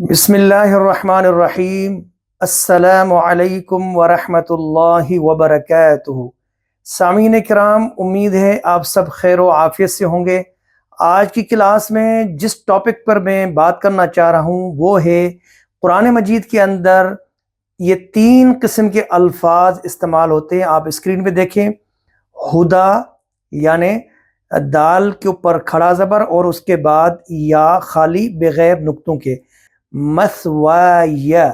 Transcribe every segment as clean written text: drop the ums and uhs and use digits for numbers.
بسم اللہ الرحمن الرحیم۔ السلام علیکم ورحمۃ اللہ وبرکاتہ۔ سامعین کرام، امید ہے آپ سب خیر و عافیت سے ہوں گے۔ آج کی کلاس میں جس ٹاپک پر میں بات کرنا چاہ رہا ہوں وہ ہے قرآن مجید کے اندر یہ 3 قسم کے الفاظ استعمال ہوتے ہیں۔ آپ اسکرین پہ دیکھیں، ہدا یعنی دال کے اوپر کھڑا زبر اور اس کے بعد یا خالی بغیر نقطوں کے، مثوایا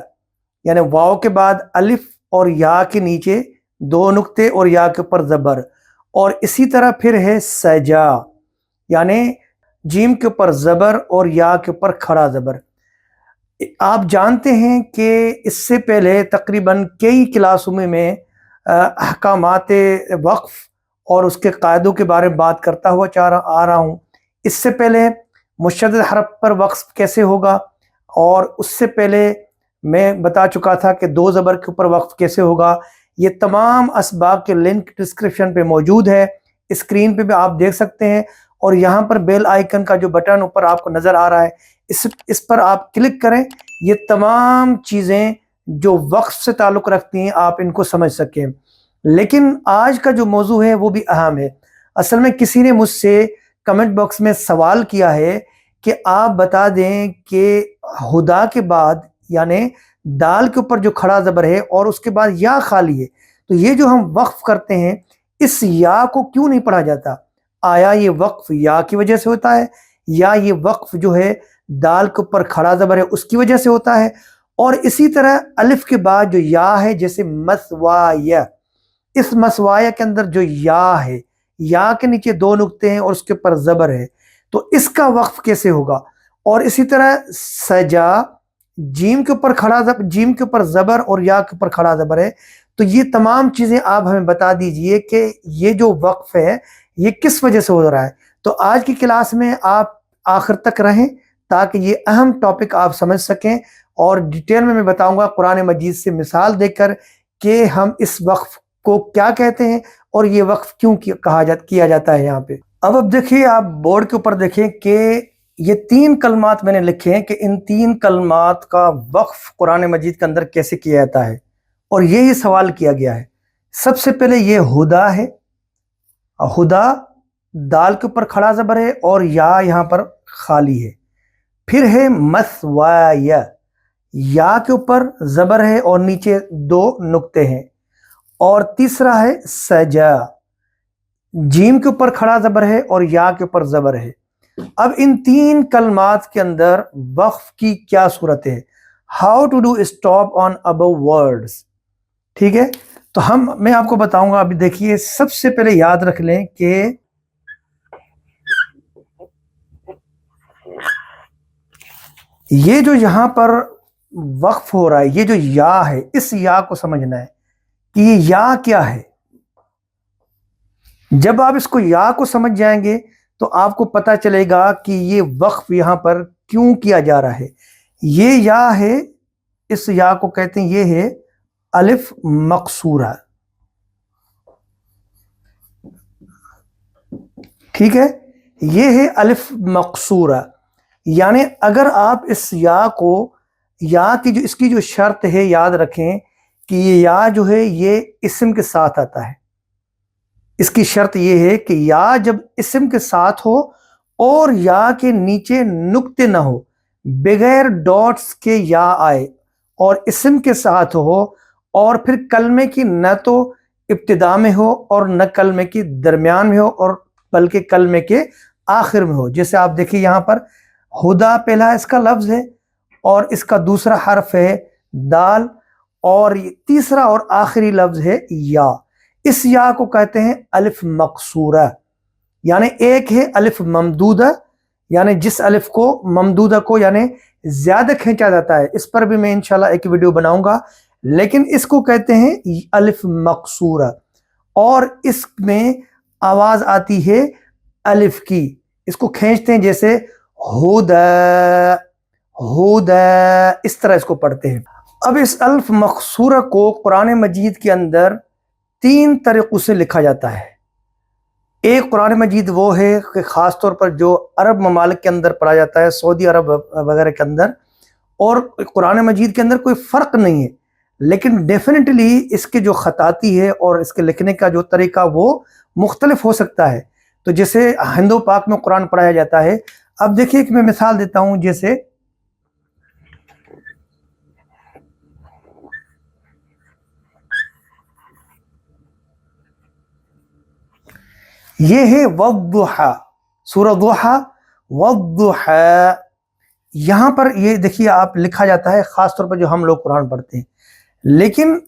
یعنی واو کے بعد الف اور یا کے نیچے 2 نقطے اور یا کے اوپر زبر، اور اسی طرح پھر ہے سجا یعنی جیم کے اوپر زبر اور یا کے اوپر کھڑا زبر۔ آپ جانتے ہیں کہ اس سے پہلے تقریباً کئی کلاسوں میں احکامات وقف اور اس کے قاعدوں کے بارے میں بات کرتا ہوا آ رہا ہوں۔ اس سے پہلے مشدد حرف پر وقف کیسے ہوگا، اور اس سے پہلے میں بتا چکا تھا کہ 2 زبر کے اوپر وقف کیسے ہوگا۔ یہ تمام اسباق کے لنک ڈسکرپشن پہ موجود ہے، اسکرین پہ بھی آپ دیکھ سکتے ہیں، اور یہاں پر بیل آئیکن کا جو بٹن اوپر آپ کو نظر آ رہا ہے اس پر آپ کلک کریں۔ یہ تمام چیزیں جو وقف سے تعلق رکھتی ہیں آپ ان کو سمجھ سکیں۔ لیکن آج کا جو موضوع ہے وہ بھی اہم ہے۔ اصل میں کسی نے مجھ سے کمنٹ باکس میں سوال کیا ہے کہ آپ بتا دیں کہ ہدا کے بعد یعنی دال کے اوپر جو کھڑا زبر ہے اور اس کے بعد یا خالی ہے، تو یہ جو ہم وقف کرتے ہیں اس یا کو کیوں نہیں پڑھا جاتا؟ آیا یہ وقف یا کی وجہ سے ہوتا ہے، یا یہ وقف جو ہے دال کے اوپر کھڑا زبر ہے اس کی وجہ سے ہوتا ہے؟ اور اسی طرح الف کے بعد جو یا ہے، جیسے مسوایا، اس مسوایا کے اندر جو یا ہے، یا کے نیچے 2 نقطے ہیں اور اس کے اوپر زبر ہے، تو اس کا وقف کیسے ہوگا؟ اور اسی طرح سجا، جیم کے اوپر کھڑا زبر، جیم کے اوپر زبر اور یا کے اوپر کھڑا زبر ہے، تو یہ تمام چیزیں آپ ہمیں بتا دیجئے کہ یہ جو وقف ہے یہ کس وجہ سے ہو رہا ہے۔ تو آج کی کلاس میں آپ آخر تک رہیں تاکہ یہ اہم ٹاپک آپ سمجھ سکیں، اور ڈیٹیل میں بتاؤں گا قرآن مجید سے مثال دے کر کہ ہم اس وقف کو کیا کہتے ہیں اور یہ وقف کیوں کیا جاتا ہے یہاں پہ۔ اب دیکھیے، آپ بورڈ کے اوپر دیکھیں کہ یہ 3 کلمات میں نے لکھے ہیں کہ ان 3 کلمات کا وقف قرآن مجید کے اندر کیسے کیا جاتا ہے، اور یہ سوال کیا گیا ہے۔ سب سے پہلے یہ ہدا ہے، ہدا دال کے اوپر کھڑا زبر ہے اور یا یہاں پر خالی ہے۔ پھر ہے مثوایا، یا کے اوپر زبر ہے اور نیچے 2 نقطے ہیں۔ اور تیسرا ہے سجا، جیم کے اوپر کھڑا زبر ہے اور یا کے اوپر زبر ہے۔ اب ان 3 کلمات کے اندر وقف کی کیا صورت ہے؟ How to do stop on above words, ٹھیک ہے؟ تو میں آپ کو بتاؤں گا۔ ابھی دیکھیے، سب سے پہلے یاد رکھ لیں کہ یہ جو یہاں پر وقف ہو رہا ہے، یہ جو یا ہے، اس یا کو سمجھنا ہے کہ یہ یا کیا ہے۔ جب آپ اس کو یا کو سمجھ جائیں گے تو آپ کو پتہ چلے گا کہ یہ وقف یہاں پر کیوں کیا جا رہا ہے۔ یہ یا ہے، اس یا کو کہتے ہیں، یہ ہے الف مقصورہ، ٹھیک ہے؟ یہ ہے الف مقصورہ، یعنی اگر آپ اس یا کو، یا کی جو اس کی جو شرط ہے یاد رکھیں کہ یہ یا جو ہے یہ اسم کے ساتھ آتا ہے۔ اس کی شرط یہ ہے کہ یا جب اسم کے ساتھ ہو اور یا کے نیچے نقطے نہ ہو، بغیر ڈاٹس کے یا آئے، اور اسم کے ساتھ ہو، اور پھر کلمے کی نہ تو ابتدا میں ہو اور نہ کلمے کی درمیان میں ہو، اور بلکہ کلمے کے آخر میں ہو۔ جیسے آپ دیکھیں یہاں پر ہدا پہلا اس کا لفظ ہے، اور اس کا دوسرا حرف ہے دال، اور تیسرا اور آخری لفظ ہے یا۔ اس یا کو کہتے ہیں الف مقصورہ، یعنی ایک ہے الف ممدودہ، یعنی جس الف کو ممدودہ کو یعنی زیادہ کھینچا جاتا ہے، اس پر بھی میں انشاءاللہ ایک ویڈیو بناؤں گا، لیکن اس کو کہتے ہیں الف مقصورہ، اور اس میں آواز آتی ہے الف کی، اس کو کھینچتے ہیں جیسے ہدا ہدا، اس طرح اس کو پڑھتے ہیں۔ اب اس الف مقصورہ کو قرآن مجید کے اندر 3 طریقوں سے لکھا جاتا ہے۔ ایک قرآن مجید وہ ہے کہ خاص طور پر جو عرب ممالک کے اندر پڑھا جاتا ہے، سعودی عرب وغیرہ کے اندر، اور قرآن مجید کے اندر کوئی فرق نہیں ہے، لیکن ڈیفینیٹلی اس کے جو خطاطی ہے اور اس کے لکھنے کا جو طریقہ وہ مختلف ہو سکتا ہے۔ تو جیسے ہند و پاک میں قرآن پڑھایا جاتا ہے، اب دیکھیے کہ میں مثال دیتا ہوں، جیسے یہ ہے والضحیٰ، سورہ ضحیٰ والضحیٰ، یہاں پر یہ دیکھیے آپ لکھا جاتا ہے، خاص طور پر جو ہم لوگ قرآن پڑھتے ہیں، لیکن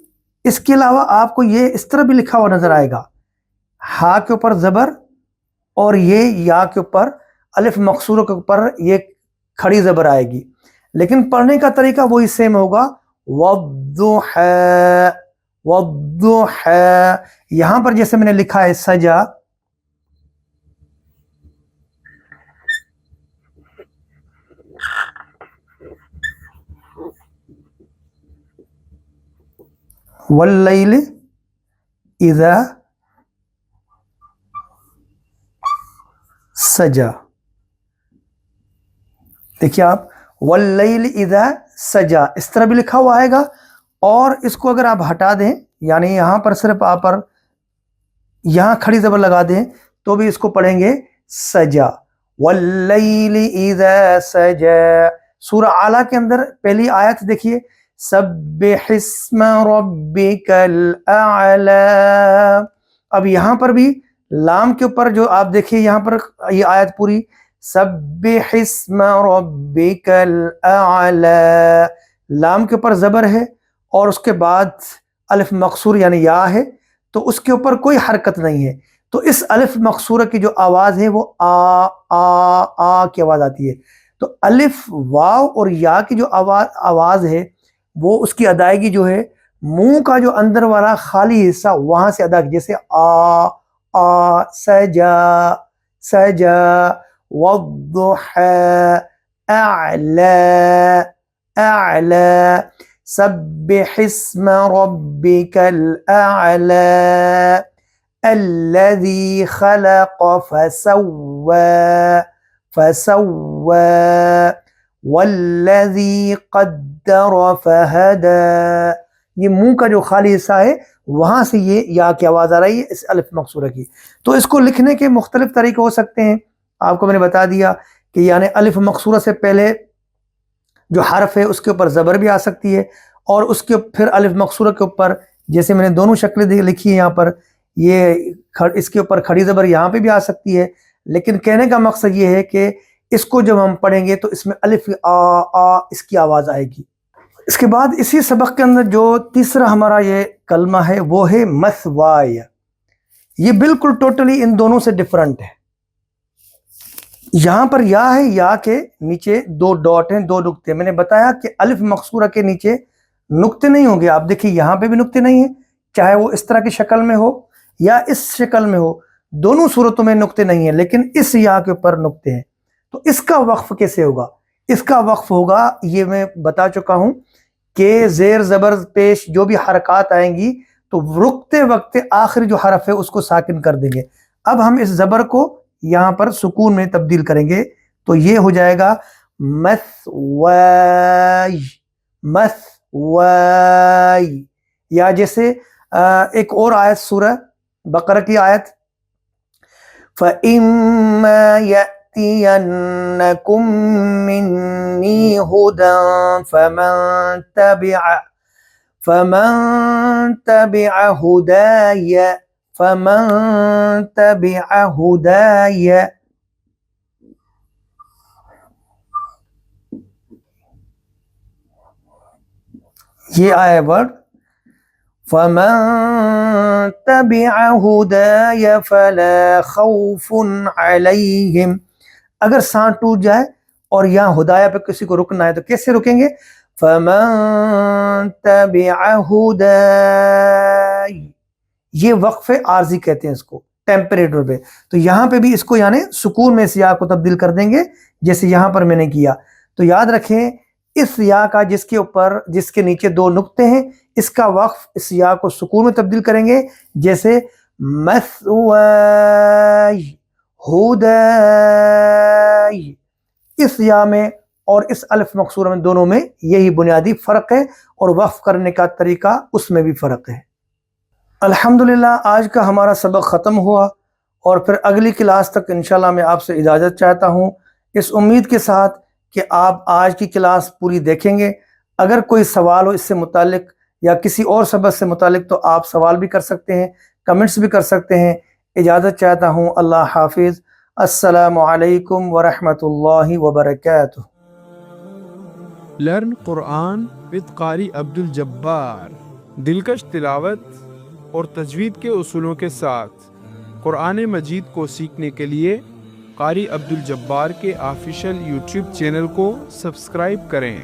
اس کے علاوہ آپ کو یہ اس طرح بھی لکھا ہوا نظر آئے گا، ہا کے اوپر زبر اور یہ یا کے اوپر الف مقصورہ کے اوپر یہ کھڑی زبر آئے گی، لیکن پڑھنے کا طریقہ وہی سیم ہوگا، والضحیٰ والضحیٰ۔ یہاں پر جیسے میں نے لکھا ہے سجا، واللیل اذا سجا، دیکھیے آپ واللیل اذا سجا اس طرح بھی لکھا ہوا آئے گا، اور اس کو اگر آپ ہٹا دیں، یعنی یہاں پر صرف آپ پر یہاں کھڑی زبر لگا دیں تو بھی اس کو پڑھیں گے سجا، واللیل اذا سجا۔ سورہ اعلیٰ کے اندر پہلی آیت دیکھیے، سبح اسم ربک الاعلی، اب یہاں پر بھی لام کے اوپر جو آپ دیکھیے یہاں پر یہ آیت پوری، سبح اسم ربک الاعلی، لام کے اوپر زبر ہے اور اس کے بعد الف مقصور یعنی یا ہے، تو اس کے اوپر کوئی حرکت نہیں ہے، تو اس الف مقصورہ کی جو آواز ہے وہ آ کی آواز آتی ہے، تو الف واو اور یا کی جو آواز ہے وہ اس کی ادائیگی جو ہے منہ کا جو اندر والا خالی حصہ وہاں سے ادا، جیسے سجا سجا، والضحیٰ اعلی اعلی، سبح اسم ربک الاعلی، الذی خلق فسوى فسوى، والذی قدر فہدى، یہ منہ کا جو خالی حصہ ہے وہاں سے یہ یا کی آواز آ رہی ہے اس الف مقصورہ کی۔ تو اس کو لکھنے کے مختلف طریقے ہو سکتے ہیں، آپ کو میں نے بتا دیا کہ یعنی الف مقصورہ سے پہلے جو حرف ہے اس کے اوپر زبر بھی آ سکتی ہے، اور اس کے پھر الف مقصورہ کے اوپر جیسے میں نے دونوں شکلیں لکھی ہیں، یہاں پر یہ اس کے اوپر کھڑی زبر یہاں پہ بھی آ سکتی ہے، لیکن کہنے کا مقصد یہ ہے کہ اس کو جب ہم پڑھیں گے تو اس میں الف اس کی آواز آئے گی۔ اس کے بعد اسی سبق کے اندر جو تیسرا ہمارا یہ کلمہ ہے وہ ہے مثوای، یہ بالکل ٹوٹلی ان دونوں سے ڈیفرنٹ ہے۔ یہاں پر یا ہے، یا کے نیچے دو ڈاٹ ہیں، دو نقطے، میں نے بتایا کہ الف مقصورہ کے نیچے نقطے نہیں ہوں گے، آپ دیکھیے یہاں پہ بھی نقطے نہیں ہیں، چاہے وہ اس طرح کی شکل میں ہو یا اس شکل میں ہو، دونوں صورتوں میں نقطے نہیں ہیں، لیکن اس یا کے اوپر نقطے ہیں۔ تو اس کا وقف کیسے ہوگا؟ اس کا وقف ہوگا، یہ میں بتا چکا ہوں کہ زیر زبر پیش جو بھی حرکات آئیں گی تو رکتے وقت آخری جو حرف ہے اس کو ساکن کر دیں گے۔ اب ہم اس زبر کو یہاں پر سکون میں تبدیل کریں گے تو یہ ہو جائے گا مثوای مثوای، یا جیسے ایک اور آیت سورہ بقرہ کی آیت، فَإِمَّا يَأْتِيَنَّكُم مِّنِّي هُدًى فَمَن تَبِعَ هُدَايَ، یہ آیا ورڈ فَمَن تَبِعَ هُدَايَ فَلَا خَوْفٌ عَلَيْهِمْ، اگر سانس ٹوٹ جائے اور یہاں ہدایہ پہ کسی کو رکنا ہے تو کیسے رکیں گے؟ فَمَن تَبِعَ هُدَايَ، یہ وقف عارضی کہتے ہیں اس کو، ٹیمپریٹر پہ، تو یہاں پہ بھی اس کو یعنی سکون میں اس یا کو تبدیل کر دیں گے جیسے یہاں پر میں نے کیا۔ تو یاد رکھیں اس یا کا جس کے نیچے دو نقطے ہیں، اس کا وقف اس یا کو سکون میں تبدیل کریں گے، جیسے مثوای ہدای، اس یا میں اور اس الف مقصورہ میں دونوں میں یہی بنیادی فرق ہے، اور وقف کرنے کا طریقہ اس میں بھی فرق ہے۔ الحمدللہ آج کا ہمارا سبق ختم ہوا، اور پھر اگلی کلاس تک انشاءاللہ میں آپ سے اجازت چاہتا ہوں، اس امید کے ساتھ کہ آپ آج کی کلاس پوری دیکھیں گے۔ اگر کوئی سوال ہو اس سے متعلق یا کسی اور سبق سے متعلق تو آپ سوال بھی کر سکتے ہیں، کمنٹس بھی کر سکتے ہیں۔ اجازت چاہتا ہوں، اللہ حافظ، السلام علیکم ورحمۃ اللہ وبرکاتہ۔ لرن قرآن with قاری عبد الجبار، دلکش تلاوت اور تجوید کے اصولوں کے ساتھ قرآن مجید کو سیکھنے کے لیے قاری عبد الجبار کے آفیشیل یوٹیوب چینل کو سبسکرائب کریں۔